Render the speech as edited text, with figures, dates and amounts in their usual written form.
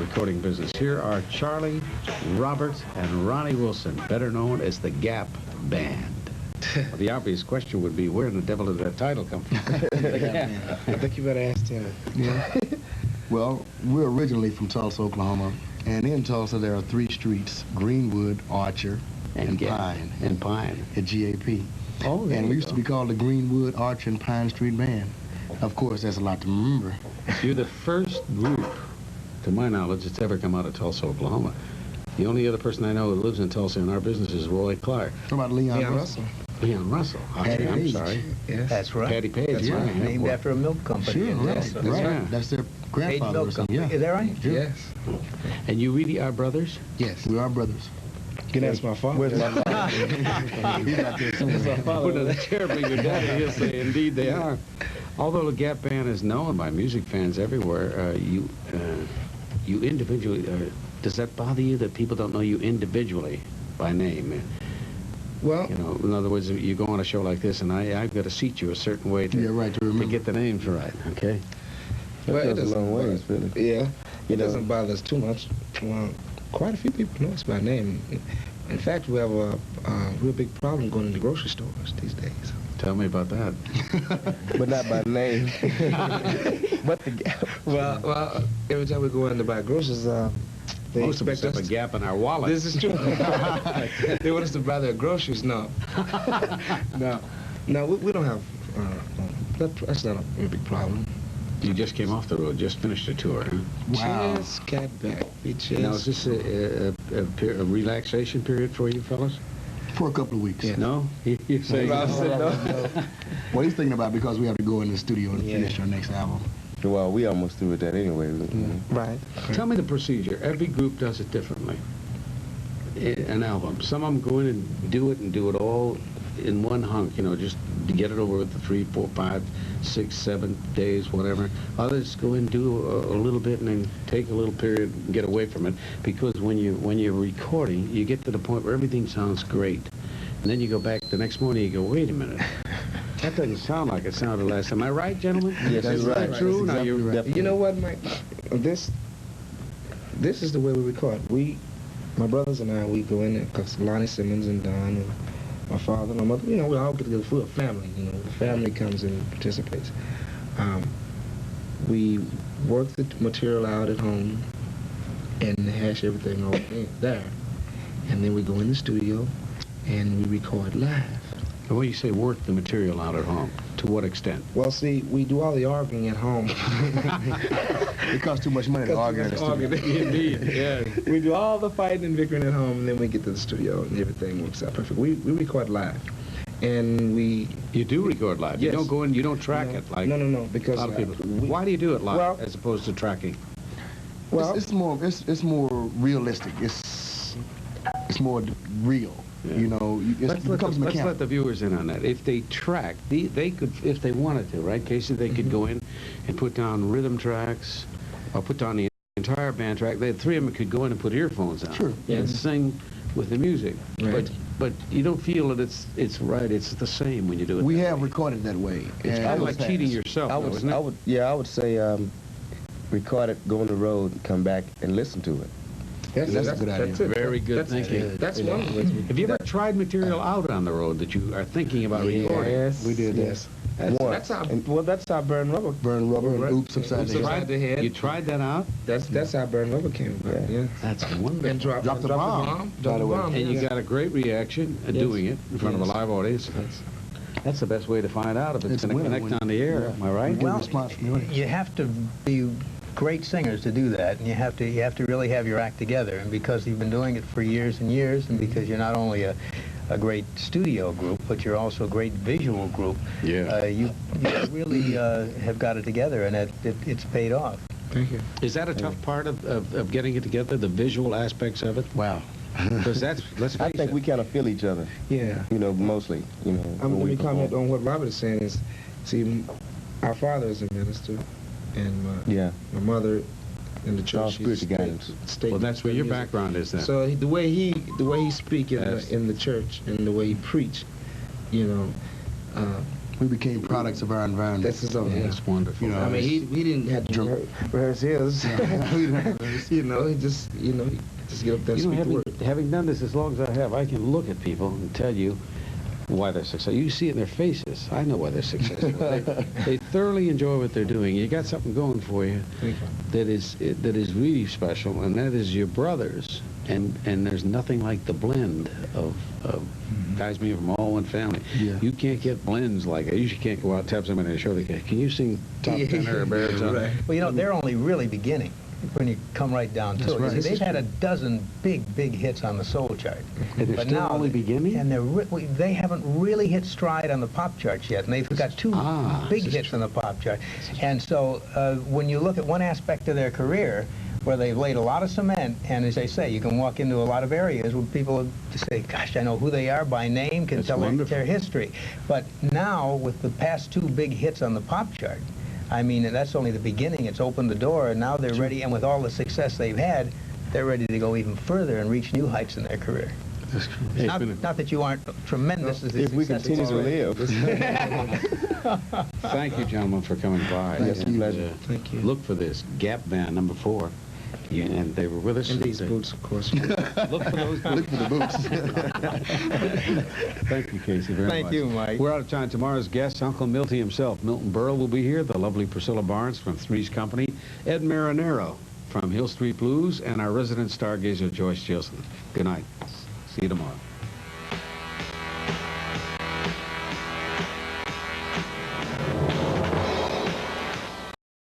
recording business. Here are Charlie, Robert, and Ronnie Wilson, better known as the Gap Band. Well, the obvious question would be, where in the devil did that title come from? I think you better ask him. Yeah. Well, we're originally from Tulsa, Oklahoma, and in Tulsa there are 3 streets: Greenwood, Archer, and Pine. And Pine. At GAP. Oh, and we used to be called the Greenwood, Archer, and Pine Street Band. Of course, that's a lot to remember. You're the first group, to my knowledge, that's ever come out of Tulsa, Oklahoma. The only other person I know who lives in Tulsa in our business is Roy Clark. What about Leon Russell? Leon Russell. Patty I'm Page. sorry. Yes. That's right. Patty Page. That's right. Named after a milk company. Sure, in right. Tulsa. Right. Yeah. That's their Page grandfather or Milk something. Company. Yeah. Is that right? Sure. Yes. And you really are brothers? Yes. We are brothers. You can ask my father. Where's my father? He's out there somewhere. Put in a chair for your daddy, he'll say, indeed they are. Although the Gap Band is known by music fans everywhere, you individually, does that bother you that people don't know you individually by name? Well, You know, in other words, you go on a show like this, and I've got to seat you a certain way to, Yeah, right, to remember. get the names right, okay? well, it goes a doesn't long ways, bother- really. Yeah. You It know. doesn't bother us too much. Well, quite a few people know us by name. In fact, we have a real big problem going into grocery stores these days. Tell me about that. But not by name. But the Gap. Well, every time we go in to buy groceries, they Most of us expect have us a gap in our wallet. This is true. They want us to buy their groceries. No. No, we don't have. That's not a big problem. You just came off the road, just finished a tour, huh? Wow. Just got back. We just. Now, is this a relaxation period for you fellas? For a couple of weeks. Yeah. No? You say Rob no? said no. Well, he's thinking about it because we have to go in the studio and Yeah. finish our next album. Well, we almost through with that anyway. Right. Tell me the procedure. Every group does it differently. An album. Some of them go in and do it all in one hunk, you know, just to get it over with the 3, 4, 5, 6, 7 days, whatever. Others go in and do a little bit and then take a little period and get away from it. Because when you're recording, you get to the point where everything sounds great. And then you go back the next morning, you go, wait a minute. That doesn't sound like it sounded last time. Am I right, gentlemen? Yes, Is you're that right. true? That's Now, you're exactly right. You know what, Mike? This is the way we record. My brothers and I, we go in there because Lonnie Simmons and Don and my father and my mother, you know, we all get together for a family. You know, the family comes and participates. We work the material out at home and hash everything over there, and then we go in the studio and we record live. And when you say work the material out at home, to what extent? Well, see, we do all the arguing at home. It costs too much money to argue in the studio. Indeed, yeah. We do all the fighting and bickering at home, and then we get to the studio, and everything works out perfect. We record live, and we... You do record live. You Yes. don't go in, you don't track it like No, because... a lot of people. Why do you do it live Well- as opposed to tracking? Well, It's more realistic. It's more real. Yeah. You know, it becomes let's mechanical. let the viewers in on that. If they track, they could, if they wanted to, right, Casey, they could go in and put down rhythm tracks or put down the entire band track. The 3 of them could go in and put earphones on. Sure. And sing with the music. Right. But you don't feel that it's right. It's the same when you do it. We that have way. recorded that way. It's and kind of it like was cheating fast. yourself, I though, isn't it? I would say record it, go on the road, and come back and listen to it. That's a good idea. That's it. Very good thinking. That's one of the ways we... Have you ever tried material out on the road that you are thinking about recording? Yes. We did that. Yes. That's how... That's how Burn Rubber. Burn rubber and Right. oops upside Oops the upside head. the head. You tried that out? That's how Burn Rubber came about, yeah. That's wonderful. And drop the bomb, Drop by the the way. bomb. And you yeah. got a great reaction at Yes. doing it in front of a Yes. live audience. That's the best way to find out if it's It's a going to winner connect when- on the air. Am I right? Good response from the audience. You have to be great singers to do that, and you have to really have your act together. And because you've been doing it for years and years, and because you're not only a great studio group, but you're also a great visual group, Yeah. you really have got it together, and it's paid off. Thank you. Is that a tough part of getting it together, the visual aspects of it? Wow. Because let's I face think it. we kind of feel each other. Yeah. You know, mostly. You know. Let when we me comment perform. on what Robert is saying is, see, our father is a minister, and Yeah. my mother in the church. All she's spiritual state- guidance. state Well, that's where your music. background is then. So the way he speak Yes. in the church and the way he preach, you know, We became products of our environment. This is something. Yeah, it's wonderful. You know, I mean, he didn't have to rehearse his. You know, he just get up there and speak the word. Having done this as long as I have, I can look at people and tell you why they're successful. You see it in their faces. I know why they're successful. They thoroughly enjoy what they're doing. You got something going for you that is really special, and that is your brothers. And there's nothing like the blend of guys being from all one family. Yeah. You can't get blends like that. You usually can't go out and tap somebody on the shoulder. Can you sing top tenor or baritone? Right. Well, you know, they're only really beginning when you come right down to it. right. See, they've had a dozen big hits on the soul chart. And they're But still now only beginning? And they haven't really hit stride on the pop charts yet, and they've got two big hits on the pop chart. And so when you look at one aspect of their career, where they've laid a lot of cement, and as I say, you can walk into a lot of areas where people say, gosh, I know who they are by name, can tell their history. But now, with the past two big hits on the pop chart, I mean, that's only the beginning. It's opened the door, and now they're ready, and with all the success they've had, they're ready to go even further and reach new heights in their career. Hey, Not that you aren't tremendous as the If we success continue to live. Thank you, gentlemen, for coming by. Yes, And, pleasure. Thank you. Look for this Gap Band #4. And they were with us. And these boots, of course. Look for those boots. Look for the boots. Thank you, Casey, very much. Thank you, Mike. We're out of time. Tomorrow's guest, Uncle Milty himself. Milton Berle will be here, the lovely Priscilla Barnes from Three's Company, Ed Marinero from Hill Street Blues, and our resident stargazer, Joyce Gilson. Good night. See you tomorrow.